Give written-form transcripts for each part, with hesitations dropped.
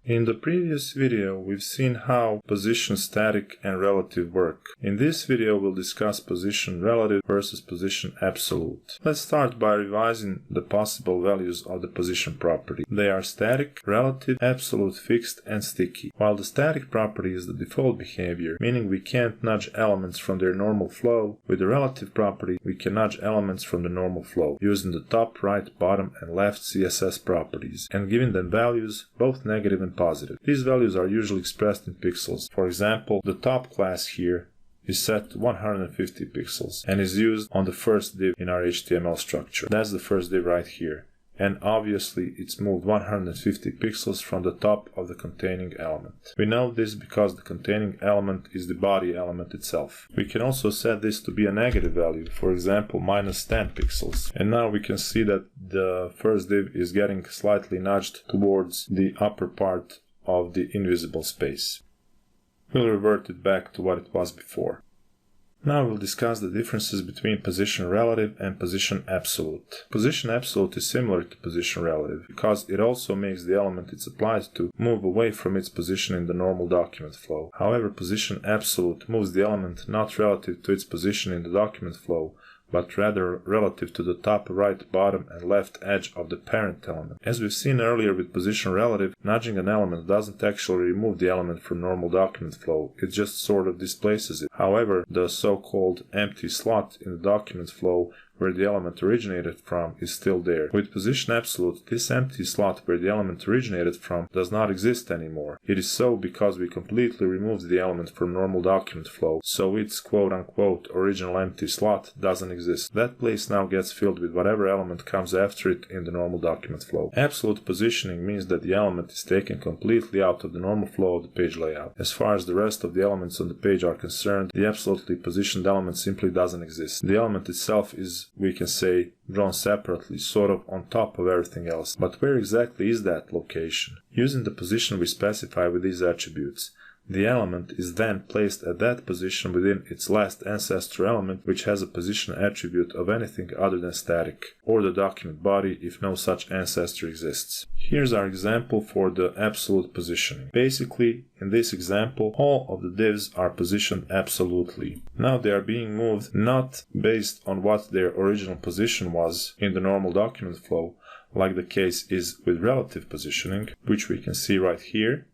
In the previous video, we've seen how position static and relative work. In this video, we'll discuss position relative versus position absolute. Let's start by revising the possible values of the position property. They are static, relative, absolute, fixed, and sticky. While the static property is the default behavior, meaning we can't nudge elements from their normal flow, with the relative property, we can nudge elements from the normal flow, using the top, right, bottom, and left CSS properties, and giving them values, both negative and positive. These values are usually expressed in pixels. For example, the top class here is set to 150 pixels and is used on the first div in our HTML structure. That's the first div right here. And obviously it's moved 150 pixels from the top of the containing element. We know this because the containing element is the body element itself. We can also set this to be a negative value, for example -10 pixels. And now we can see that the first div is getting slightly nudged towards the upper part of the invisible space. We'll revert it back to what it was before. Now we'll discuss the differences between position relative and position absolute. Position absolute is similar to position relative because it also makes the element it's applied to move away from its position in the normal document flow. However, position absolute moves the element not relative to its position in the document flow, but rather relative to the top, right, bottom, and left edge of the parent element. As we've seen earlier with position relative, nudging an element doesn't actually remove the element from normal document flow, it just sort of displaces it. However, the so-called empty slot in the document flow where the element originated from is still there. With position absolute, this empty slot where the element originated from does not exist anymore. It is so because we completely removed the element from normal document flow, so its quote-unquote original empty slot doesn't exist. That place now gets filled with whatever element comes after it in the normal document flow. Absolute positioning means that the element is taken completely out of the normal flow of the page layout. As far as the rest of the elements on the page are concerned, the absolutely positioned element simply doesn't exist. The element itself is, we can say, drawn separately, sort of on top of everything else. But where exactly is that location? Using the position we specify with these attributes, the element is then placed at that position within its last ancestor element, which has a position attribute of anything other than static, or the document body if no such ancestor exists. Here's our example for the absolute positioning. Basically, in this example, all of the divs are positioned absolutely. Now they are being moved not based on what their original position was in the normal document flow, like the case is with relative positioning, which we can see right here.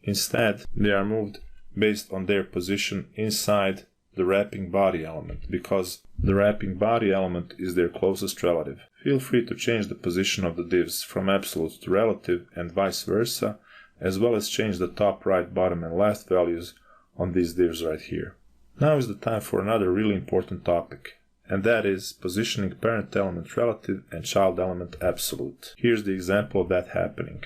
Instead, they are moved based on their position inside the wrapping body element, because the wrapping body element is their closest relative. Feel free to change the position of the divs from absolute to relative and vice versa, as well as change the top, right, bottom, and left values on these divs right here. Now is the time for another really important topic, and that is positioning parent element relative and child element absolute. Here's the example of that happening.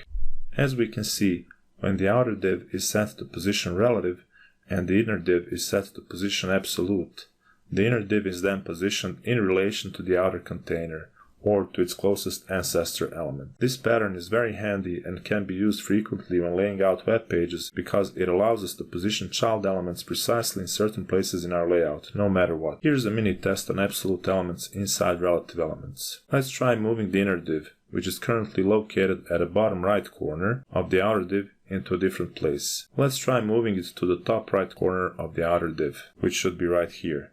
As we can see, when the outer div is set to position relative and the inner div is set to position absolute, the inner div is then positioned in relation to the outer container, or to its closest ancestor element. This pattern is very handy and can be used frequently when laying out web pages because it allows us to position child elements precisely in certain places in our layout, no matter what. Here's a mini test on absolute elements inside relative elements. Let's try moving the inner div, which is currently located at the bottom right corner of the outer div, into a different place. Let's try moving it to the top right corner of the outer div, which should be right here.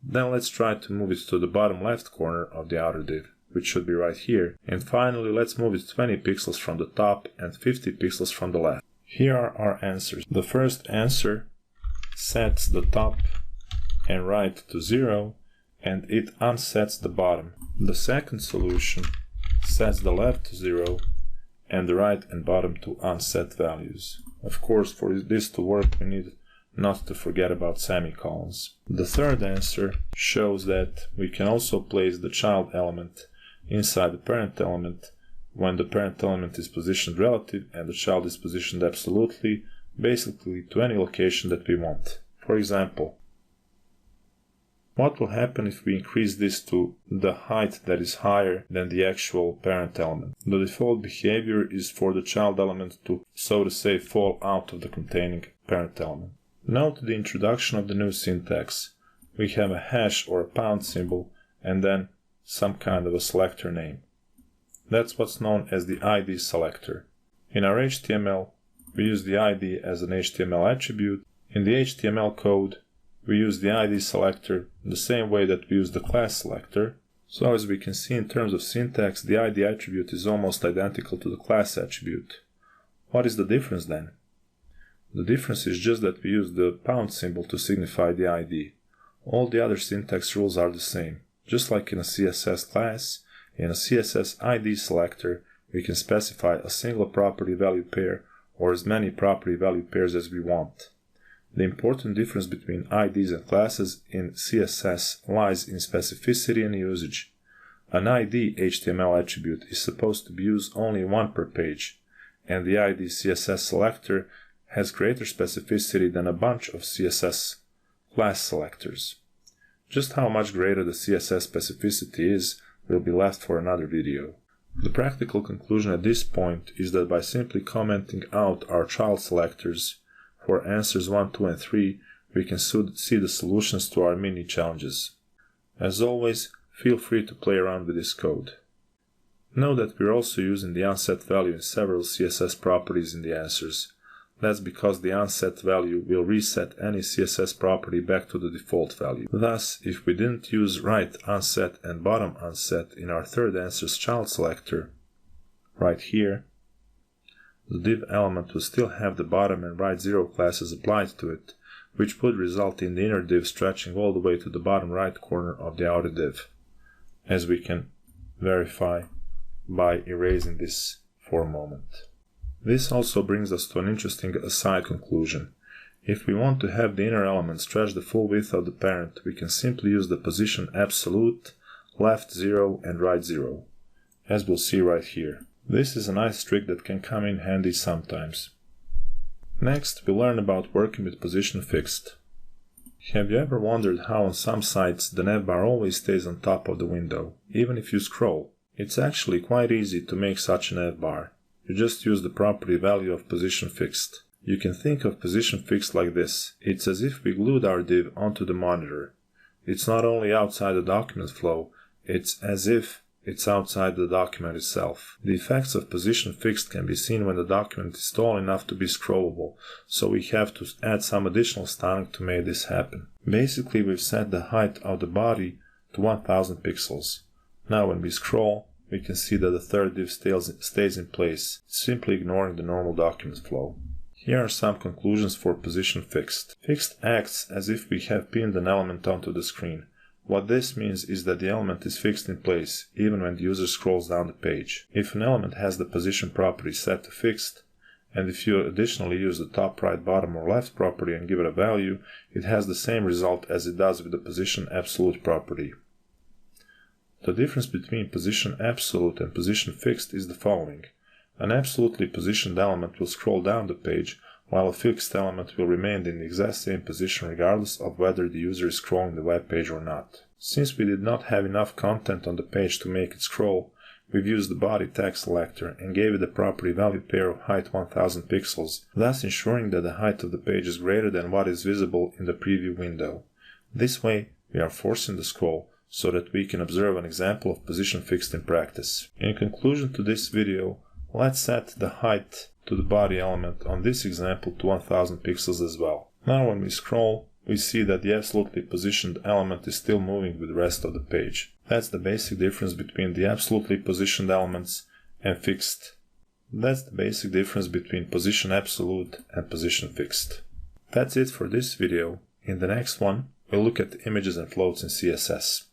Then let's try to move it to the bottom left corner of the outer div, which should be right here. And finally, let's move it 20 pixels from the top and 50 pixels from the left. Here are our answers. The first answer sets the top and right to 0, and it unsets the bottom. The second solution sets the left to 0, and the right and bottom to unset values. Of course, for this to work, we need not to forget about semicolons. The third answer shows that we can also place the child element inside the parent element when the parent element is positioned relative and the child is positioned absolutely, basically to any location that we want. For example, what will happen if we increase this to the height that is higher than the actual parent element? The default behavior is for the child element to, so to say, fall out of the containing parent element. Note the introduction of the new syntax. We have a hash or a pound symbol and then some kind of a selector name. That's what's known as the ID selector. In our HTML, we use the ID as an HTML attribute. In the HTML code, we use the ID selector the same way that we use the class selector. So as we can see in terms of syntax, the ID attribute is almost identical to the class attribute. What is the difference then? The difference is just that we use the pound symbol to signify the ID. All the other syntax rules are the same. Just like in a CSS class, in a CSS ID selector, we can specify a single property value pair or as many property value pairs as we want. The important difference between IDs and classes in CSS lies in specificity and usage. An ID HTML attribute is supposed to be used only one per page, and the ID CSS selector has greater specificity than a bunch of CSS class selectors. Just how much greater the CSS specificity is will be left for another video. The practical conclusion at this point is that by simply commenting out our child selectors for answers 1, 2, and 3, we can see the solutions to our mini challenges. As always, feel free to play around with this code. Note that we're also using the unset value in several CSS properties in the answers. That's because the unset value will reset any CSS property back to the default value. Thus, if we didn't use right unset and bottom unset in our third answer's child selector, right here, the div element will still have the bottom and right 0 classes applied to it, which would result in the inner div stretching all the way to the bottom right corner of the outer div, as we can verify by erasing this for a moment. This also brings us to an interesting aside conclusion. If we want to have the inner element stretch the full width of the parent, we can simply use the position absolute, left 0 and right 0, as we'll see right here. This is a nice trick that can come in handy sometimes. Next, we'll learn about working with position fixed. Have you ever wondered how on some sites the navbar always stays on top of the window, even if you scroll? It's actually quite easy to make such a navbar. You just use the property value of position fixed. You can think of position fixed like this. It's as if we glued our div onto the monitor. It's not only outside the document flow, it's as if it's outside the document itself. The effects of position fixed can be seen when the document is tall enough to be scrollable, so we have to add some additional styling to make this happen. Basically, we've set the height of the body to 1000 pixels. Now when we scroll, we can see that the third div stays in place, simply ignoring the normal document flow. Here are some conclusions for position fixed. Fixed acts as if we have pinned an element onto the screen. What this means is that the element is fixed in place, even when the user scrolls down the page. If an element has the position property set to fixed, and if you additionally use the top, right, bottom, or left property and give it a value, it has the same result as it does with the position absolute property. The difference between position absolute and position fixed is the following. An absolutely positioned element will scroll down the page, while a fixed element will remain in the exact same position regardless of whether the user is scrolling the web page or not. Since we did not have enough content on the page to make it scroll, we've used the body tag selector and gave it the property value pair of height 1000 pixels, thus ensuring that the height of the page is greater than what is visible in the preview window. This way, we are forcing the scroll so that we can observe an example of position fixed in practice. In conclusion to this video, let's set the height to the body element on this example to 1000 pixels as well. Now when we scroll, we see that the absolutely positioned element is still moving with the rest of the page. That's the basic difference between the absolutely positioned elements and fixed. That's the basic difference between position absolute and position fixed. That's it for this video. In the next one, we'll look at images and floats in CSS.